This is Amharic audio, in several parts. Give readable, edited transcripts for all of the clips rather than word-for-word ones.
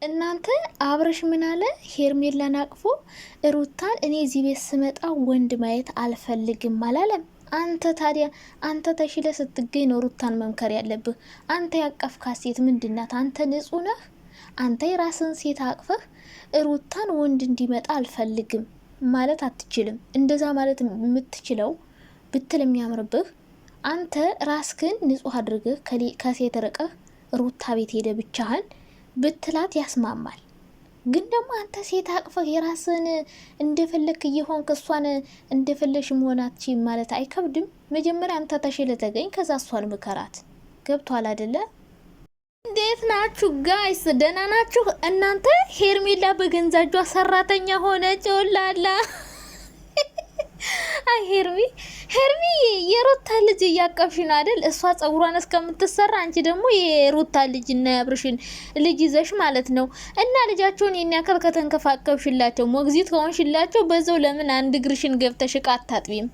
እናንተ አብረሽ ምን አለ ሄርሜላን አቅፎ ሩታን እኔ እዚህ ቤት ስመጣ ወንድ ማየት አልፈልግም አላለም? አንተ ታዲያ አንተ ተሽለ ስትገኝ ነው ሩታን መምከር ያለብህ። አንተ ያቀፍካት ሴት ምንድናት? አንተ ንጹህ ነህ? አንተ የራስን ሴት አቅፈህ ሩታን ወንድ እንዲመጣ አልፈልግም ማለት አትችልም። እንደዛ ማለት የምትችለው ብትል የሚያምርብህ አንተ ራስክን ንጹህ አድርገህ ከሴት ርቀህ ሩታ ቤት ሄደ ብቻህን ብትላት ያስማማል። ግን ደግሞ አንተ ሴት አቅፈህ የራስን እንደፈለክ እየሆንክ እሷን እንደፈለሽ መሆናች ማለት አይከብድም? መጀመሪያ አንተ ተሽለ ተገኝ፣ ከዛ እሷን ምከራት። ገብቷል አይደለ? እንዴት ናችሁ ጋይስ? ደህና ናችሁ እናንተ? ሄርሜላ በገንዛጇ ሰራተኛ ሆነች። ጮላላ አይ ሄርሚ የሩታ ልጅ እያቀፍሽን አይደል? እሷ ጸጉሯን እስከምትሰራ አንቺ ደግሞ የሩታ ልጅ እና ያብርሽን ልጅ ይዘሽ ማለት ነው። እና ልጃቸውን የሚያከል ከተንከፋከብሽላቸው ሞግዚት ከሆንሽላቸው በዛው ለምን አንድ እግርሽን ገብተሽ እቃ አታጥቢም?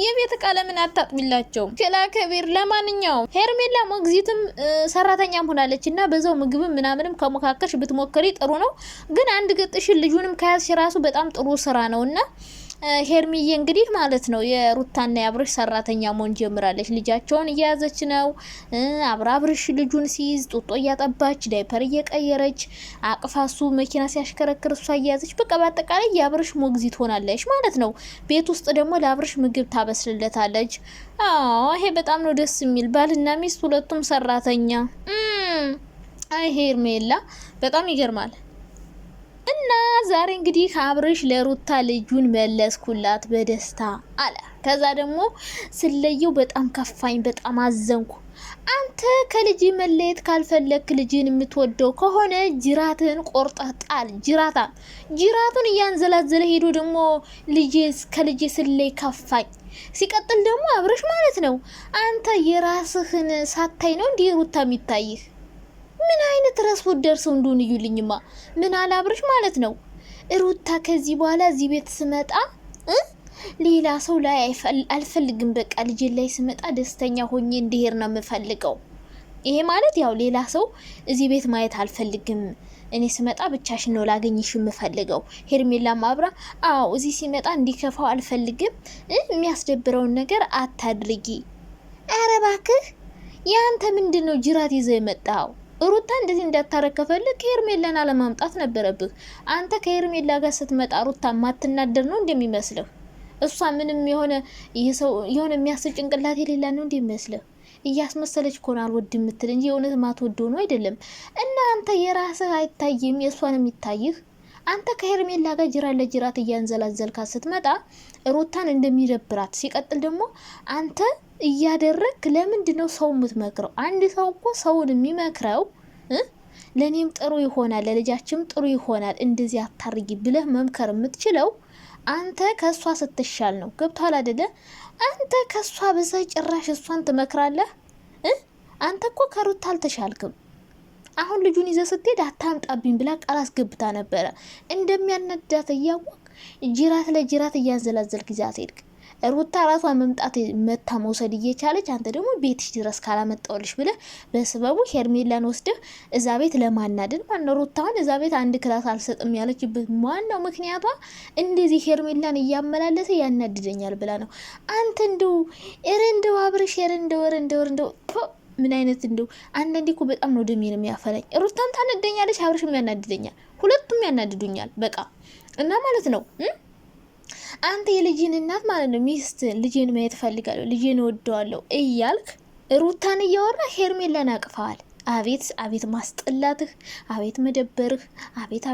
የቤት እቃ ለምን አታጥቢላቸው? ችላ ከቢር። ለማንኛውም ሄርሜላ ሞግዚትም ሰራተኛም ሆናለች እና በዛው ምግብም ምናምንም ከሞካከርሽ ብትሞክሪ ጥሩ ነው። ግን አንድ ገጥሽን ልጁንም ከያዝሽ ራሱ በጣም ጥሩ ስራ ነው እና ሄርሚዬ እንግዲህ ማለት ነው የሩታና የአብርሽ ሰራተኛ መሆን ጀምራለች። ልጃቸውን እየያዘች ነው። አብርሽ ልጁን ሲይዝ ጡጦ እያጠባች ዳይፐር እየቀየረች አቅፋሱ መኪና ሲያሽከረክር እሷ እየያዘች በቃ በአጠቃላይ የአብርሽ ሞግዚት ሆናለች ማለት ነው። ቤት ውስጥ ደግሞ ለአብርሽ ምግብ ታበስልለታለች። ይሄ በጣም ነው ደስ የሚል ባልና ሚስት ሁለቱም ሰራተኛ። አይ ሄርሜላ በጣም ይገርማል። እና ዛሬ እንግዲህ አብርሽ ለሩታ ልጁን መለስኩላት በደስታ አለ። ከዛ ደግሞ ስለየው በጣም ከፋኝ፣ በጣም አዘንኩ። አንተ ከልጅ መለየት ካልፈለክ ልጅን የምትወደው ከሆነ ጅራትህን ቆርጠህ ጣል። ጅራቱን እያንዘላዘለ ሄዶ ደግሞ ከልጅ ስለይ ከፋኝ። ሲቀጥል ደግሞ አብርሽ ማለት ነው አንተ የራስህን ሳታይ ነው እንዲህ ሩታ የሚታይህ? ምን አይነት ራስ ወደር ሰው እንደሆነ ይዩልኝማ። ምን አላብርሽ ማለት ነው ሩታ ከዚህ በኋላ እዚህ ቤት ስመጣ ሌላ ሰው ላይ አልፈልግም። በቃ ልጅ ላይ ስመጣ ደስተኛ ሆኜ እንዲሄድ ነው የምፈልገው። ይሄ ማለት ያው ሌላ ሰው እዚህ ቤት ማየት አልፈልግም። እኔ ስመጣ ብቻሽን ነው ላገኝሽ የምፈልገው። ሄርሜላ ማብራ እዚህ ሲመጣ እንዲከፋው አልፈልግም። የሚያስደብረውን ነገር አታድርጊ። ኧረ እባክህ ያንተ ምንድነው ጅራት ይዘህ የመጣው? ሩታ እንደዚህ እንዳታረከፈልክ ከሄርሜላን አለማምጣት ነበረብህ። አንተ ከሄርሜላ ጋር ስትመጣ ሩታ ማትናደር ነው እንደሚመስልህ? እሷ ምንም የሆነ የሚያስብ ጭንቅላት የሌላ ነው እንደሚመስልህ? እያስመሰለች ኮን አልወድ የምትል እንጂ የእውነት ማትወደው ነው አይደለም። እና አንተ የራስህ አይታይም የእሷን የሚታይህ? አንተ ከሄርሜላ ጋር ጅራት ለጅራት እያንዘላዘልካት ስትመጣ ሩታን እንደሚደብራት፣ ሲቀጥል ደግሞ አንተ እያደረክ ለምንድን ነው ሰው የምትመክረው? አንድ ሰው እኮ ሰውን የሚመክረው ለኔም ጥሩ ይሆናል ለልጃችንም ጥሩ ይሆናል እንደዚህ አታርጊ ብለህ መምከር የምትችለው አንተ ከሷ ስትሻል ነው። ገብቷል አይደለ? አንተ ከሷ በዛ ጭራሽ እሷን ትመክራለህ? አንተ እኮ ከሩታ አልተሻልክም። አሁን ልጁን ይዘህ ስትሄድ አታምጣብኝ ብላ ቃል አስገብታ ነበረ። እንደሚያነዳት እያወቅ ጅራት ለጅራት እያንዘላዘልክ ይዛት ሄድክ። ሩታ ራሷ መታ መውሰድ እየቻለች አንተ ደግሞ ቤትሽ ድረስ ካላመጣውልሽ ብለህ በስበቡ ሄርሜላን ወስደህ እዛ ቤት ለማናደድ ማነው ሩታውን እዛ ቤት አንድ ክላስ አልሰጥም ያለችበት ዋናው ምክንያቷ እንደዚህ ሄርሜላን እያመላለሰ ያናድደኛል ብላ ነው። አንተ እንደው አብርሽ እንደው ምን አይነት አንዳንዴ እኮ በጣም ነው ደሜን የሚያፈላኝ። ሩታም ታነደኛለች፣ አብርሽም ያናድደኛል፣ ሁለቱም ያናድዱኛል በቃ። እና ማለት ነው አንተ የልጅን እናት ማለት ነው ሚስትን ልጅን ማየት ፈልጋለሁ ልጅን ወደዋለሁ እያልክ ሩታን እያወራ ሄርሜላን አቅፈዋል። አቤት ማስጠላትህ፣ አቤት መደበርህ፣ አቤት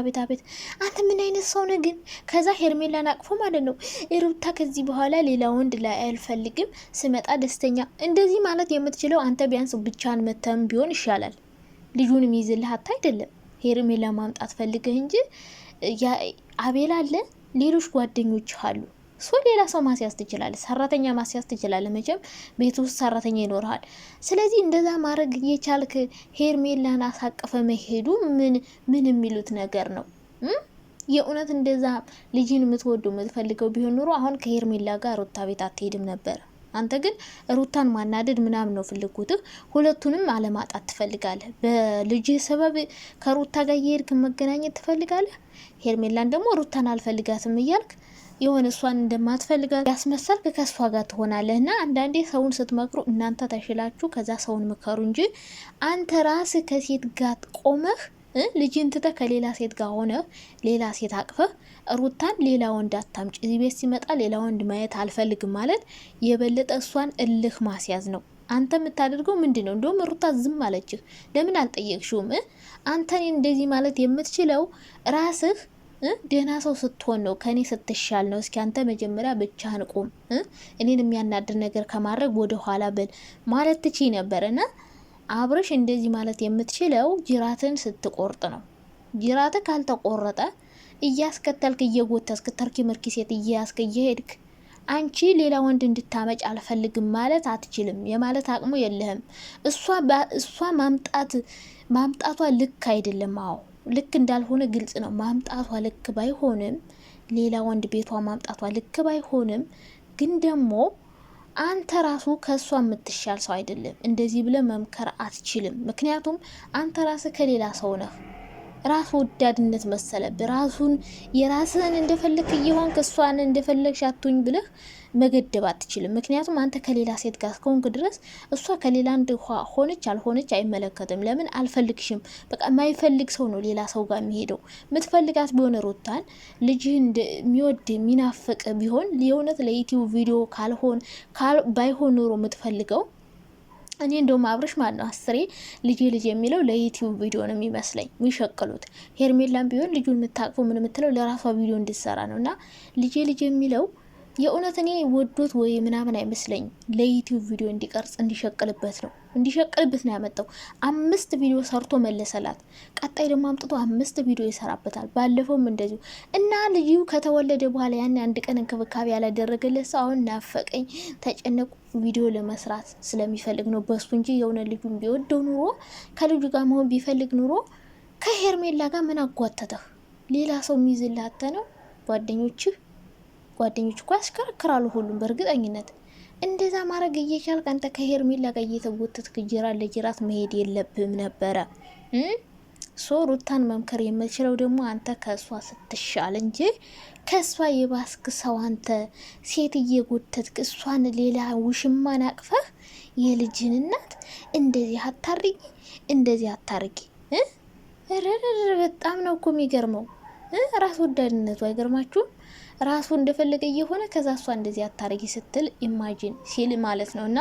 አንተ ምን አይነት ሰው ነህ ግን? ከዛ ሄርሜላን አቅፎ ማለት ነው ሩታ ከዚህ በኋላ ሌላ ወንድ ላይ አልፈልግም ስመጣ ደስተኛ። እንደዚህ ማለት የምትችለው አንተ ቢያንስ ብቻን መተም ቢሆን ይሻላል። ልጁን የሚይዝልህ አታ አይደለም ሄርሜላ ማምጣት ፈልገህ እንጂ አቤል አለ ሌሎች ጓደኞች አሉ። ሌላ ሰው ማስያዝ ትችላለህ፣ ሰራተኛ ማስያዝ ትችላለህ። መቼም ቤት ውስጥ ሰራተኛ ይኖርሃል። ስለዚህ እንደዛ ማድረግ እየቻልክ ሄርሜላን አሳቀፈ መሄዱ ምን የሚሉት ነገር ነው? የእውነት እንደዛ ልጅን የምትወዱ የምትፈልገው ቢሆን ኑሮ አሁን ከሄርሜላ ጋር ሩታ ቤት አትሄድም ነበር። አንተ ግን ሩታን ማናደድ ምናምን ነው ፍልጎትህ። ሁለቱንም አለማጣት ትፈልጋለህ። በልጅህ ሰበብ ከሩታ ጋር እየሄድክ መገናኘት ትፈልጋለህ። ሄርሜላን ደግሞ ሩታን አልፈልጋትም እያልክ የሆነ እሷን እንደማትፈልጋት ያስመሰልክ ከእሷ ጋር ትሆናለህ። እና አንዳንዴ ሰውን ስትመክሩ እናንተ ተሽላችሁ ከዛ ሰውን ምከሩ እንጂ አንተ ራስህ ከሴት ጋር ቆመህ ልጅን ትተህ ከሌላ ሴት ጋር ሆነ ሌላ ሴት አቅፈህ ሩታን ሌላ ወንድ አታምጭ፣ እዚህ ቤት ሲመጣ ሌላ ወንድ ማየት አልፈልግም ማለት የበለጠ እሷን እልህ ማስያዝ ነው። አንተ የምታደርገው ምንድን ነው? እንደውም ሩታ ዝም አለችህ። ለምን አልጠየቅሽውም? አንተን እንደዚህ ማለት የምትችለው ራስህ ደህና ሰው ስትሆን ነው፣ ከኔ ስትሻል ነው። እስኪ አንተ መጀመሪያ ብቻህን ቁም፣ እኔን የሚያናድር ነገር ከማድረግ ወደ ኋላ በል ማለት ትችይ ነበርና አብርሽ እንደዚህ ማለት የምትችለው ጅራትን ስትቆርጥ ነው። ጅራት ካልተቆረጠ እያስከተልክ እየጎተስክ ተርኪ ምርኪ ሴት እያስከ እየሄድክ አንቺ ሌላ ወንድ እንድታመጭ አልፈልግም ማለት አትችልም። የማለት አቅሙ የለህም። እሷ ማምጣቷ ልክ አይደለም። አዎ ልክ እንዳልሆነ ግልጽ ነው። ማምጣቷ ልክ ባይሆንም ሌላ ወንድ ቤቷ ማምጣቷ ልክ ባይሆንም ግን ደግሞ አንተ ራሱ ከእሷ የምትሻል ሰው አይደለም። እንደዚህ ብለ መምከር አትችልም። ምክንያቱም አንተ ራስህ ከሌላ ሰው ነህ። ራስ ወዳድነት መሰለብ ራሱን የራስህን እንደፈለክ እየሆንክ እሷን እንደፈለግሽ አትሁኝ ብለህ መገደብ አትችልም። ምክንያቱም አንተ ከሌላ ሴት ጋር እስከሆንክ ድረስ እሷ ከሌላ አንድ ሆነች አልሆነች አይመለከትም። ለምን አልፈልግሽም። በቃ የማይፈልግ ሰው ነው ሌላ ሰው ጋር የሚሄደው። የምትፈልጋት ቢሆን ሩታን ልጅህ የሚወድ የሚናፍቅ ቢሆን የእውነት ለዩቲዩብ ቪዲዮ ባይሆን ኖሮ የምትፈልገው እኔ እንደውም አብርሽ ማለት ነው 10 ልጅ የሚለው ለዩቲዩብ ቪዲዮ ነው የሚመስለኝ የሚሸቅሉት። ሄርሜላም ቢሆን ልጁን የምታቅፈው ምን የምትለው ለራሷ ቪዲዮ እንድትሰራ ነው። እና ልጅ የሚለው የእውነት እኔ ወዶት ወይ ምናምን አይመስለኝ። ለዩቲዩብ ቪዲዮ እንዲቀርጽ እንዲሸቅልበት ነው ያመጣው። 5 ቪዲዮ ሰርቶ መለሰላት። ቀጣይ ደግሞ አምጥቶ 5 ቪዲዮ ይሰራበታል። ባለፈውም እንደዚሁ እና ልጁ ከተወለደ በኋላ ያን አንድ ቀን እንክብካቤ ያላደረገለት ሰው አሁን ናፈቀኝ ተጨነቁ ቪዲዮ ለመስራት ስለሚፈልግ ነው በሱ እንጂ የሆነ ልጁን ቢወደው ኑሮ ከልጁ ጋር መሆን ቢፈልግ ኑሮ ከሄርሜላ ጋር ምን አጓተተህ? ሌላ ሰው የሚይዝላተ ነው። ጓደኞች እኮ ያስከረክራሉ ሁሉም በእርግጠኝነት። እንደዛ ማድረግ እየቻልክ አንተ ከሄርሜላ ጋር እየተጎተትክ ጅራት ለጅራት መሄድ የለብህም ነበረ። ሩታን መምከር የምችለው ደግሞ አንተ ከእሷ ስትሻል እንጂ ከእሷ የባስክ ሰው አንተ ሴት እየጎተትክ እሷን ሌላ ውሽማን አቅፈህ የልጅን እናት እንደዚህ አታርጊ። በጣም ነው እኮ የሚገርመው። ራስ ወዳድነቱ አይገርማችሁም? ራሱ እንደፈለገ እየሆነ ከዛ እሷ እንደዚህ አታርጊ ስትል ኢማጂን ሲል ማለት ነው። እና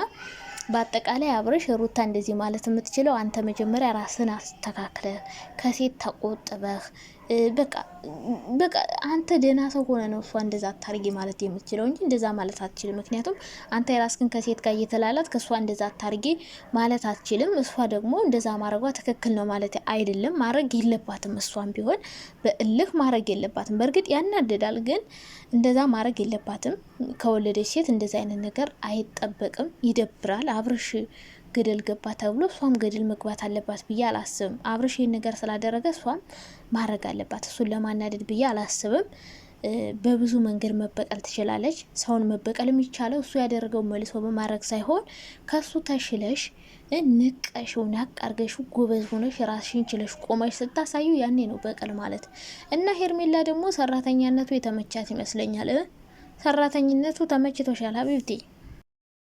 በአጠቃላይ አብርሽ ሩታ እንደዚህ ማለት የምትችለው አንተ መጀመሪያ ራስን አስተካክለህ ከሴት ተቆጥበህ በቃ አንተ ደህና ሰው ሆነ ነው እሷ እንደዛ አታርጊ ማለት የምትችለው እንጂ እንደዛ ማለት አትችልም። ምክንያቱም አንተ የራስህን ከሴት ጋር እየተላላት ከእሷ እንደዛ አታርጊ ማለት አትችልም። እሷ ደግሞ እንደዛ ማድረጓ ትክክል ነው ማለት አይደለም። ማድረግ የለባትም። እሷም ቢሆን በእልህ ማድረግ የለባትም። በእርግጥ ያናድዳል፣ ግን እንደዛ ማድረግ የለባትም። ከወለደች ሴት እንደዛ አይነት ነገር አይጠበቅም። ይደብራል። አብርሽ ገደል ገባ ተብሎ እሷም ገደል መግባት አለባት ብዬ አላስብም። አብርሽ ይህን ነገር ስላደረገ እሷም ማድረግ አለባት። እሱን ለማናደድ ብዬ አላስብም። በብዙ መንገድ መበቀል ትችላለች። ሰውን መበቀል የሚቻለው እሱ ያደረገው መልሶ በማድረግ ሳይሆን ከሱ ተሽለሽ ንቀሽው ናቅ አርገሽው ጎበዝ ሆነሽ ራስሽን ችለሽ ቆመሽ ስታሳዩ ያኔ ነው በቀል ማለት። እና ሄርሜላ ደግሞ ሰራተኛነቱ የተመቻት ይመስለኛል። ሰራተኝነቱ ተመችቶሻል ሀቢብቴ?